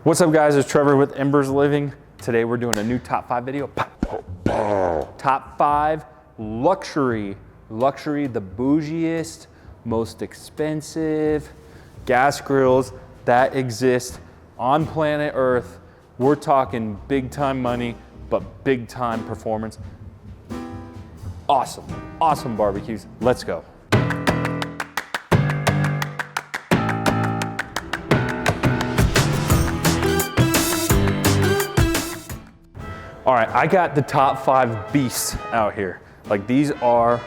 What's up guys, it's Trevor with Embers Living. Today we're doing a new top 5 video. Top 5 luxury, the bougiest, most expensive gas grills that exist on planet Earth. We're talking big time money, but big time performance. Awesome barbecues. Let's go. All right, I got the top 5 beasts out here. Like, these are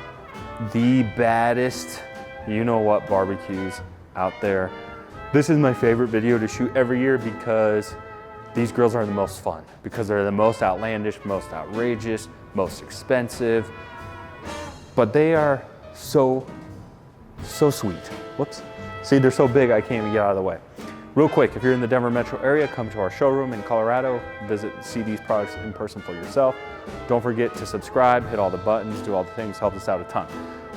the baddest, you know what, barbecues out there. This is my favorite video to shoot every year because these grills are the most fun, because they're the most outlandish, most outrageous, most expensive, but they are so sweet. Whoops. See, they're so big I can't even get out of the way. Real quick, if you're in the Denver metro area, come to our showroom in Colorado, see these products in person for yourself. Don't forget to subscribe, hit all the buttons, do all the things, help us out a ton.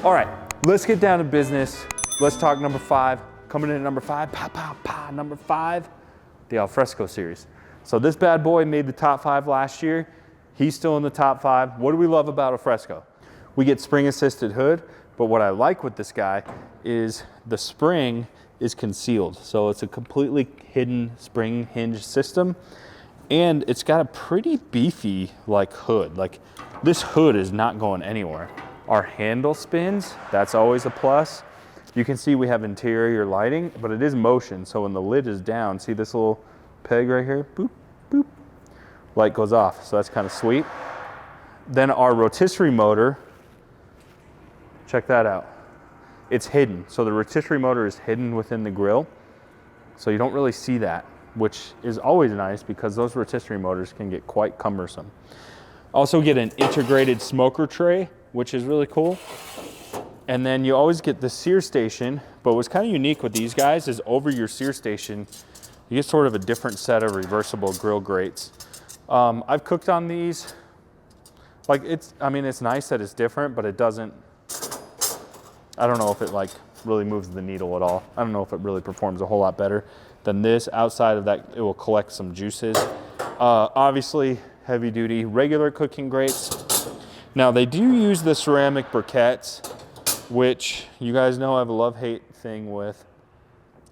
All right, let's get down to business. Let's talk number 5. Coming in at number 5, number 5, the ALFRESCO series. So this bad boy made the top 5 last year. He's still in the top 5. What do we love about ALFRESCO? We get spring assisted hood, but what I like with this guy is the spring is concealed. So it's a completely hidden spring hinge system, and it's got a pretty beefy like hood. Like, this hood is not going anywhere. Our handle spins, that's always a plus. You can see we have interior lighting, but it is motion. So when the lid is down, see this little peg right here? Boop, boop. Light goes off, so that's kind of sweet. Then our rotisserie motor, check that out. It's hidden. So the rotisserie motor is hidden within the grill. So you don't really see that, which is always nice because those rotisserie motors can get quite cumbersome. Also get an integrated smoker tray, which is really cool. And then you always get the sear station, but what's kind of unique with these guys is over your sear station, you get sort of a different set of reversible grill grates. I've cooked on these. Like, it's nice that it's different, but it doesn't, I don't know if it like really moves the needle at all. I don't know if it really performs a whole lot better than this. Outside of that, it will collect some juices. Obviously, heavy duty, regular cooking grates. Now they do use the ceramic briquettes, which you guys know I have a love-hate thing with.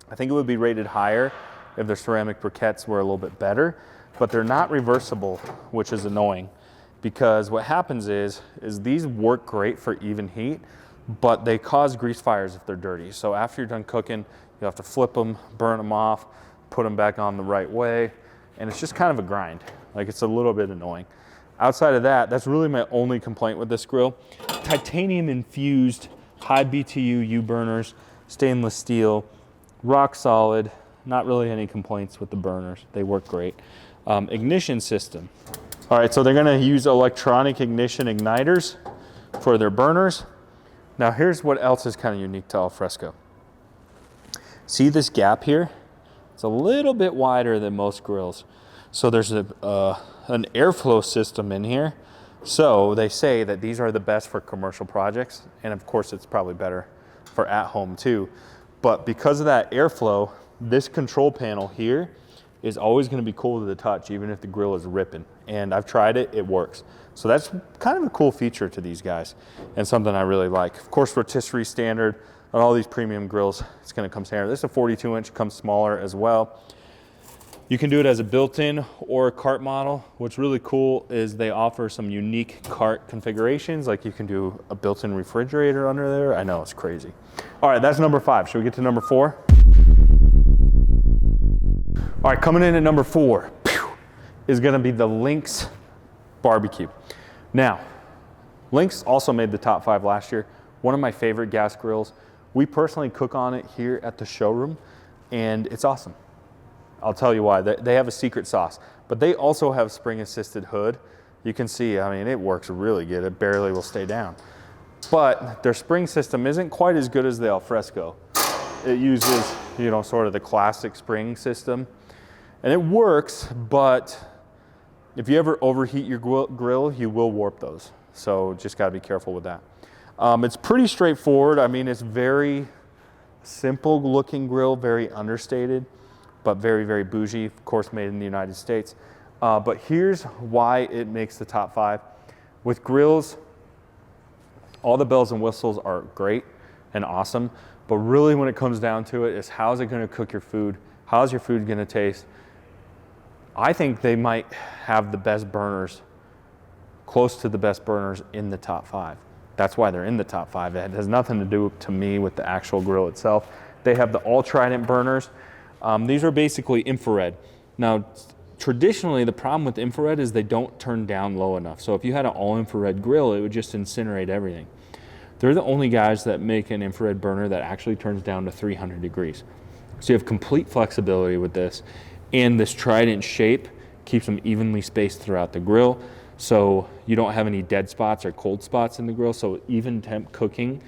I think it would be rated higher if the ceramic briquettes were a little bit better, but they're not reversible, which is annoying, because what happens is these work great for even heat, but they cause grease fires if they're dirty. So after you're done cooking, you have to flip them, burn them off, put them back on the right way, and it's just kind of a grind. Like, it's a little bit annoying. Outside of that, that's really my only complaint with this grill. Titanium infused, high BTU U-burners, stainless steel, rock solid, not really any complaints with the burners. They work great. Ignition system. All right, so they're gonna use electronic ignition igniters for their burners. Now here's what else is kind of unique to ALFRESCO. See this gap here? It's a little bit wider than most grills. So there's an airflow system in here. So they say that these are the best for commercial projects. And of course it's probably better for at home too. But because of that airflow, this control panel here is always gonna be cool to the touch, even if the grill is ripping. And I've tried it, it works. So that's kind of a cool feature to these guys and something I really like. Of course, rotisserie standard on all these premium grills, it's gonna come standard. This is a 42-inch, comes smaller as well. You can do it as a built-in or a cart model. What's really cool is they offer some unique cart configurations, like you can do a built-in refrigerator under there. I know, it's crazy. All right, that's number 5. Should we get to number 4? All right, coming in at number 4 is gonna be the Lynx barbecue. Now, Lynx also made the top 5 last year. One of my favorite gas grills. We personally cook on it here at the showroom, and it's awesome. I'll tell you why. They have a secret sauce, but they also have spring assisted hood. You can see, I mean, it works really good. It barely will stay down. But their spring system isn't quite as good as the ALFRESCO. It uses, you know, sort of the classic spring system, and it works, but if you ever overheat your grill, you will warp those. So just gotta be careful with that. It's pretty straightforward. I mean, it's very simple looking grill, very understated. but very, very bougie, of course made in the United States. But here's why it makes the top 5. With grills, all the bells and whistles are great and awesome, but really when it comes down to it is how's it gonna cook your food? How's your food gonna taste? I think they might have the best burners, close to the best burners in the top 5. That's why they're in the top 5. It has nothing to do to me with the actual grill itself. They have the all Trident burners. These are basically infrared. Now, traditionally, the problem with infrared is they don't turn down low enough. So if you had an all infrared grill, it would just incinerate everything. They're the only guys that make an infrared burner that actually turns down to 300 degrees. So you have complete flexibility with this. And this Trident shape keeps them evenly spaced throughout the grill. So you don't have any dead spots or cold spots in the grill. So even temp cooking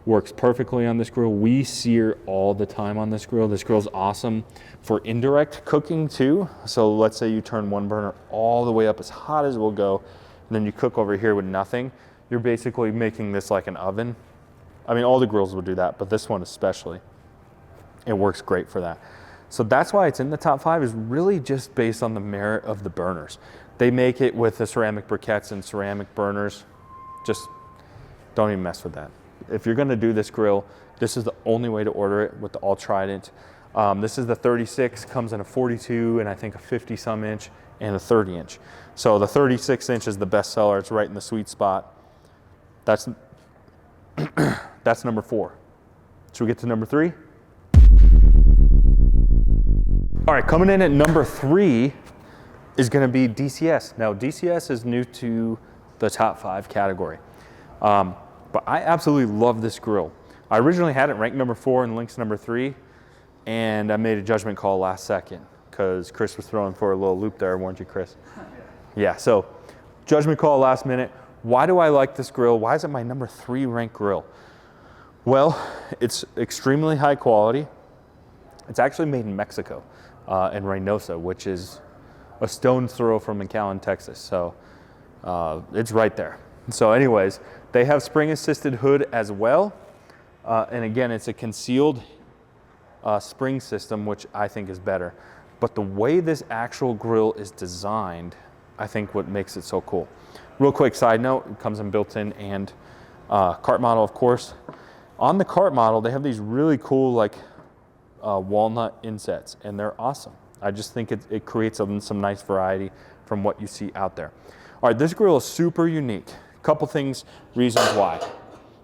works perfectly on this grill. We sear all the time on this grill. This grill's awesome for indirect cooking too. So let's say you turn one burner all the way up as hot as it will go, and then you cook over here with nothing. You're basically making this like an oven. I mean, all the grills will do that, but this one especially. It works great for that. So that's why it's in the top 5, is really just based on the merit of the burners. They make it with the ceramic briquettes and ceramic burners. Just don't even mess with that. If you're gonna do this grill, this is the only way to order it, with the all Trident. This is the 36, comes in a 42 and I think a 50 some inch and a 30 inch. So the 36 inch is the best seller. It's right in the sweet spot. That's number 4. Should we get to number 3? All right, coming in at number 3 is gonna be DCS. Now DCS is new to the top 5 category. But I absolutely love this grill. I originally had it ranked number 4 and Lynx number 3, and I made a judgment call last second because Chris was throwing for a little loop there, weren't you, Chris? Yeah, so judgment call last minute. Why do I like this grill? Why is it my number 3 ranked grill? Well, it's extremely high quality. It's actually made in Mexico, in Reynosa, which is a stone's throw from McAllen, Texas. So it's right there. So anyways, they have spring assisted hood as well. And again, it's a concealed spring system, which I think is better. But the way this actual grill is designed, I think what makes it so cool. Real quick side note, it comes in built-in and cart model, of course. On the cart model, they have these really cool like walnut insets, and they're awesome. I just think it creates some nice variety from what you see out there. All right, this grill is super unique. Couple things, reasons why,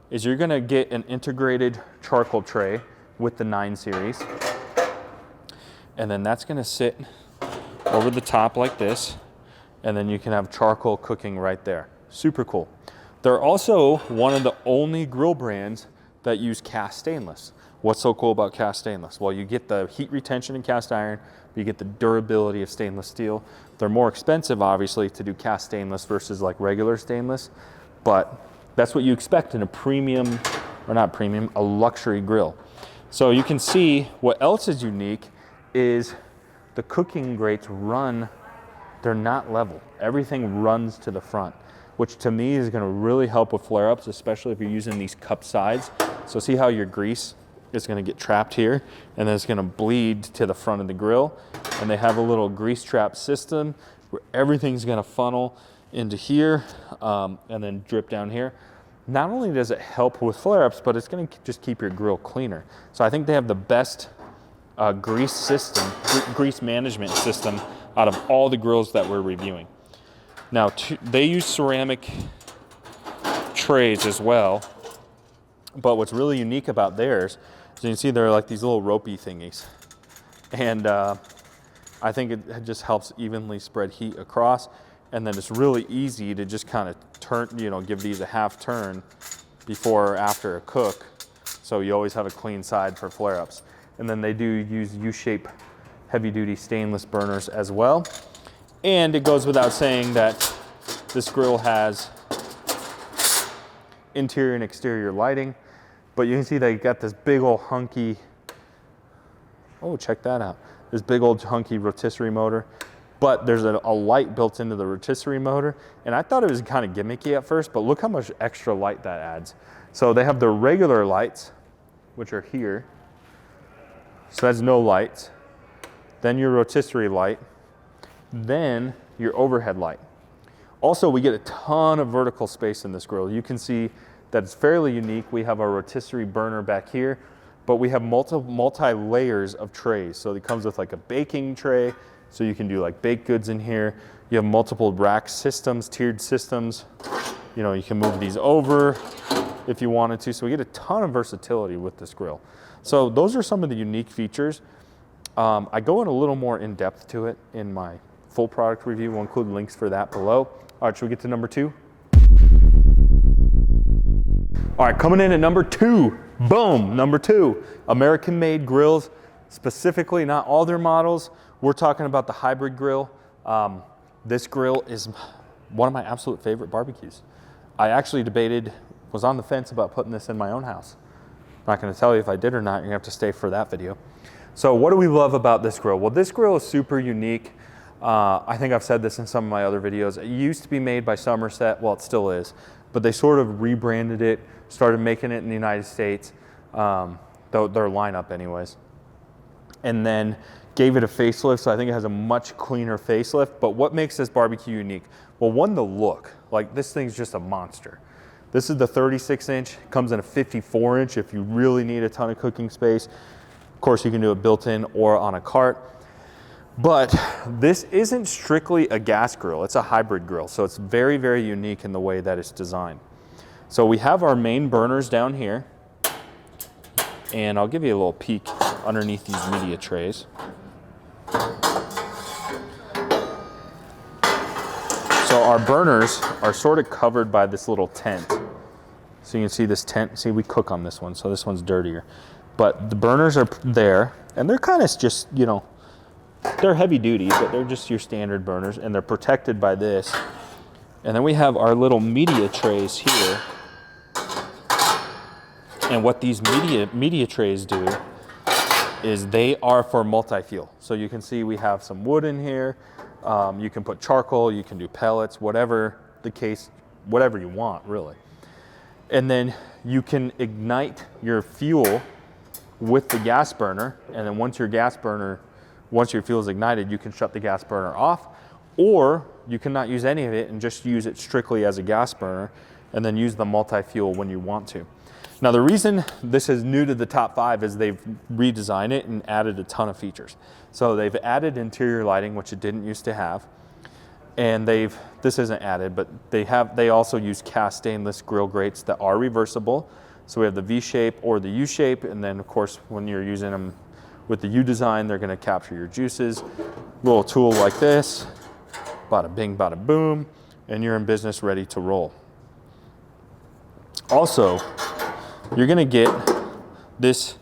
is you're gonna get an integrated charcoal tray with the 9 series. And then that's gonna sit over the top like this. And then you can have charcoal cooking right there. Super cool. They're also one of the only grill brands that use cast stainless. What's so cool about cast stainless? Well, you get the heat retention in cast iron, but you get the durability of stainless steel. They're more expensive, obviously, to do cast stainless versus like regular stainless, but that's what you expect in a premium, or not premium, a luxury grill. So you can see what else is unique is the cooking grates run, they're not level. Everything runs to the front, which to me is gonna really help with flare-ups, especially if you're using these cup sides. So see how your grease is gonna get trapped here, and then it's gonna bleed to the front of the grill. And they have a little grease trap system where everything's gonna funnel into here and then drip down here. Not only does it help with flare-ups, but it's gonna just keep your grill cleaner. So I think they have the best grease system, grease management system out of all the grills that we're reviewing. Now, they use ceramic trays as well, but what's really unique about theirs is you can see they're like these little ropey thingies. And I think it just helps evenly spread heat across. And then it's really easy to just kind of turn, give these a half turn before or after a cook. So you always have a clean side for flare-ups. And then they do use U-shape heavy-duty stainless burners as well. And it goes without saying that this grill has interior and exterior lighting, but you can see they got this big old hunky, oh, check that out. This big old hunky rotisserie motor, but there's a light built into the rotisserie motor. And I thought it was kind of gimmicky at first, but look how much extra light that adds. So they have the regular lights, which are here. So that's no lights. then your rotisserie light, then your overhead light. Also, we get a ton of vertical space in this grill. You can see that it's fairly unique. We have our rotisserie burner back here, but we have multi layers of trays. So it comes with like a baking tray, so you can do like baked goods in here. You have multiple rack systems, tiered systems. You know, you can move these over if you wanted to. So we get a ton of versatility with this grill. So those are some of the unique features. I go in a little more in depth to it in my full product review. We'll include links for that below. All right, should we get to number 2? All right, coming in at number 2, boom, number 2, American-made grills, specifically not all their models. We're talking about the hybrid grill. This grill is one of my absolute favorite barbecues. I actually was on the fence about putting this in my own house. I'm not gonna tell you if I did or not, you're gonna have to stay for that video. So what do we love about this grill? Well, this grill is super unique. I think I've said this in some of my other videos. It used to be made by Somerset, well, it still is, but they sort of rebranded it, started making it in the United States, their lineup anyways, and then gave it a facelift, so I think it has a much cleaner facelift. But what makes this barbecue unique? Well, one, the look. Like, this thing's just a monster. This is the 36-inch, comes in a 54-inch if you really need a ton of cooking space. Of course, you can do it built-in or on a cart. But this isn't strictly a gas grill, it's a hybrid grill. So it's very, very unique in the way that it's designed. So we have our main burners down here. And I'll give you a little peek underneath these media trays. So our burners are sort of covered by this little tent. So you can see this tent, see we cook on this one, so this one's dirtier. But the burners are there, and they're kind of just, you know, they're heavy duty, but they're just your standard burners, and they're protected by this. And then we have our little media trays here. And what these media trays do is they are for multi-fuel. So you can see we have some wood in here. You can put charcoal, you can do pellets, whatever the case, whatever you want, really. And then you can ignite your fuel with the gas burner, and then once your fuel is ignited, you can shut the gas burner off, or you can not use any of it and just use it strictly as a gas burner, and then use the multi-fuel when you want to. Now, the reason this is new to the top 5 is they've redesigned it and added a ton of features. So they've added interior lighting, which it didn't used to have. And this isn't added, but they also use cast stainless grill grates that are reversible. So we have the V shape or the U shape. And then of course, when you're using them with the U design, they're gonna capture your juices. Little tool like this, bada bing, bada boom, and you're in business ready to roll. Also, you're gonna get this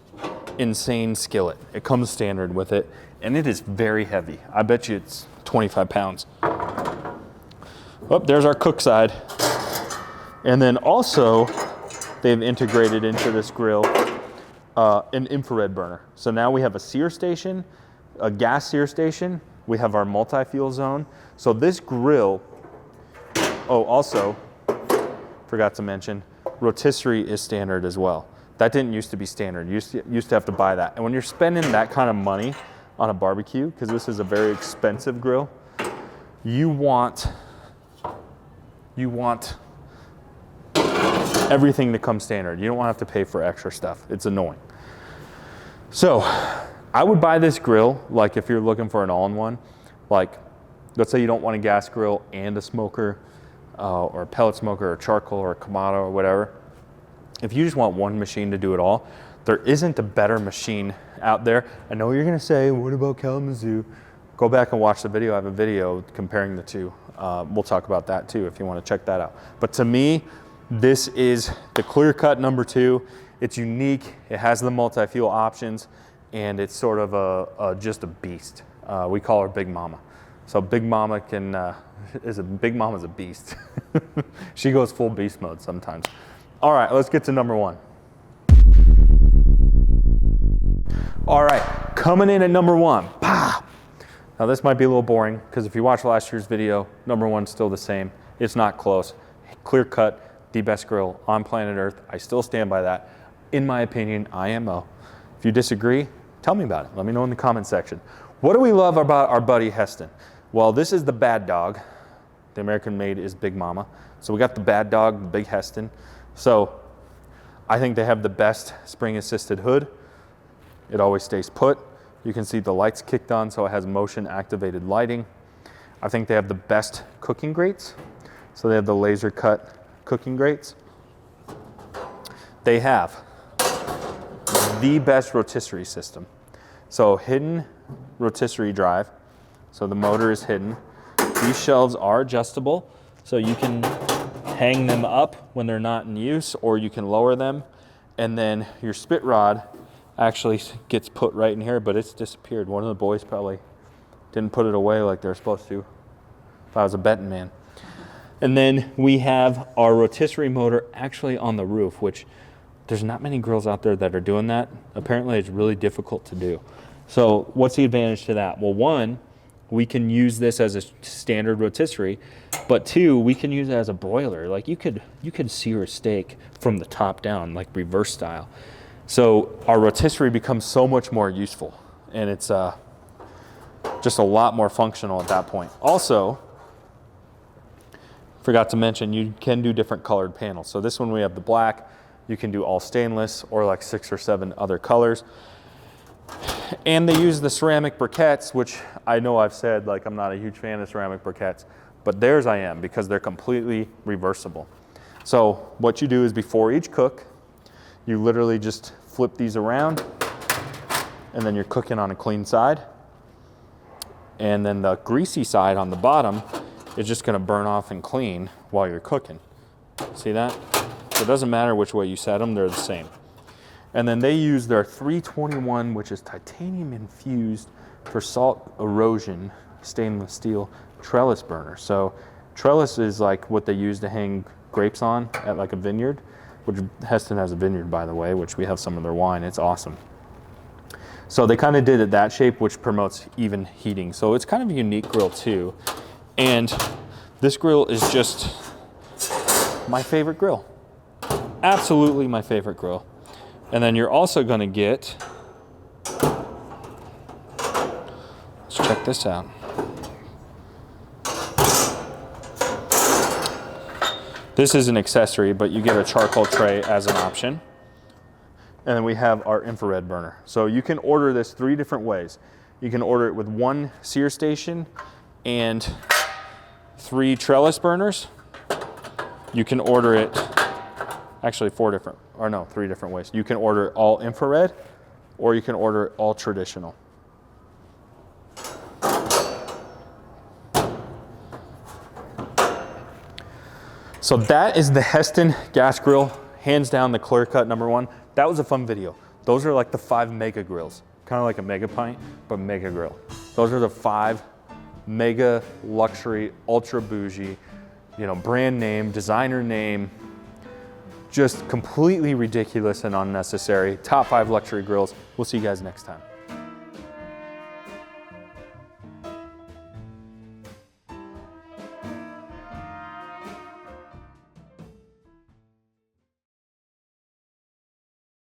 insane skillet. It comes standard with it, and it is very heavy. I bet you it's 25 pounds. Oh, there's our cook side. And then also, they've integrated into this grill an infrared burner. So now we have a sear station, a gas sear station. We have our multi-fuel zone. So this grill, oh, also, forgot to mention, rotisserie is standard as well. That didn't used to be standard. You used to have to buy that. And when you're spending that kind of money on a barbecue, because this is a very expensive grill, you want everything to come standard. You don't want to have to pay for extra stuff. It's annoying. So I would buy this grill, like if you're looking for an all-in-one, like let's say you don't want a gas grill and a smoker, or a pellet smoker or charcoal or a Kamado or whatever. If you just want one machine to do it all, there isn't a better machine out there. I know you're gonna say, what about Kalamazoo? Go back and watch the video. I have a video comparing the two. We'll talk about that too if you wanna check that out. But to me, this is the clear-cut number 2. It's unique, it has the multi-fuel options, and it's sort of just a beast. We call her Big Mama. So Big Mama Big Mama's a beast. She goes full beast mode sometimes. All right, let's get to number 1. All right, coming in at number 1. Bah! Now this might be a little boring because if you watch last year's video, number 1's still the same. It's not close. Clear cut, the best grill on planet Earth. I still stand by that. In my opinion, IMO. If you disagree, tell me about it. Let me know in the comment section. What do we love about our buddy Hestan? Well, this is the bad dog. The American made is Big Mama. So we got the bad dog, the big Hestan. So I think they have the best spring assisted hood. It always stays put. You can see the lights kicked on, so it has motion activated lighting. I think they have the best cooking grates. So they have the laser cut cooking grates. They have the best rotisserie system. So hidden rotisserie drive. So the motor is hidden. These shelves are adjustable, so you can hang them up when they're not in use, or you can lower them. And then your spit rod actually gets put right in here, but it's disappeared. One of the boys probably didn't put it away like they're supposed to, if I was a betting man. And then we have our rotisserie motor actually on the roof, which there's not many grills out there that are doing that. Apparently it's really difficult to do. So what's the advantage to that? Well, one, we can use this as a standard rotisserie, but two, we can use it as a broiler. Like you could sear a steak from the top down, like reverse style. So our rotisserie becomes so much more useful, and it's just a lot more functional at that point. Also, forgot to mention, you can do different colored panels. So this one we have the black. You can do all stainless or like 6 or 7 other colors. And they use the ceramic briquettes, which I know I've said like I'm not a huge fan of ceramic briquettes, but theirs I am, because they're completely reversible. So what you do is before each cook, you literally just flip these around, and then you're cooking on a clean side. And then the greasy side on the bottom is just gonna burn off and clean while you're cooking. See that? So it doesn't matter which way you set them, they're the same. And then they use their 321, which is titanium infused for salt erosion stainless steel trellis burner. So trellis is like what they use to hang grapes on at like a vineyard, which Hestan has a vineyard, by the way, which we have some of their wine. It's awesome. So they kind of did it that shape, which promotes even heating. So it's kind of a unique grill too. And this grill is just my favorite grill. Absolutely my favorite grill. And then you're also gonna get, let's check this out. This is an accessory, but you get a charcoal tray as an option. And then we have our infrared burner. So you can order this 3 different ways. You can order it with 1 sear station and 3 trellis burners. You can order it, actually 3 different ways. You can order all infrared, or you can order all traditional. So that is the Hestan gas grill, hands down the clear cut #1. That was a fun video. Those are like the 5 mega grills, kind of like a mega pint, but mega grill. Those are the 5 mega luxury, ultra bougie, brand name, designer name, just completely ridiculous and unnecessary. Top 5 luxury grills. We'll see you guys next time.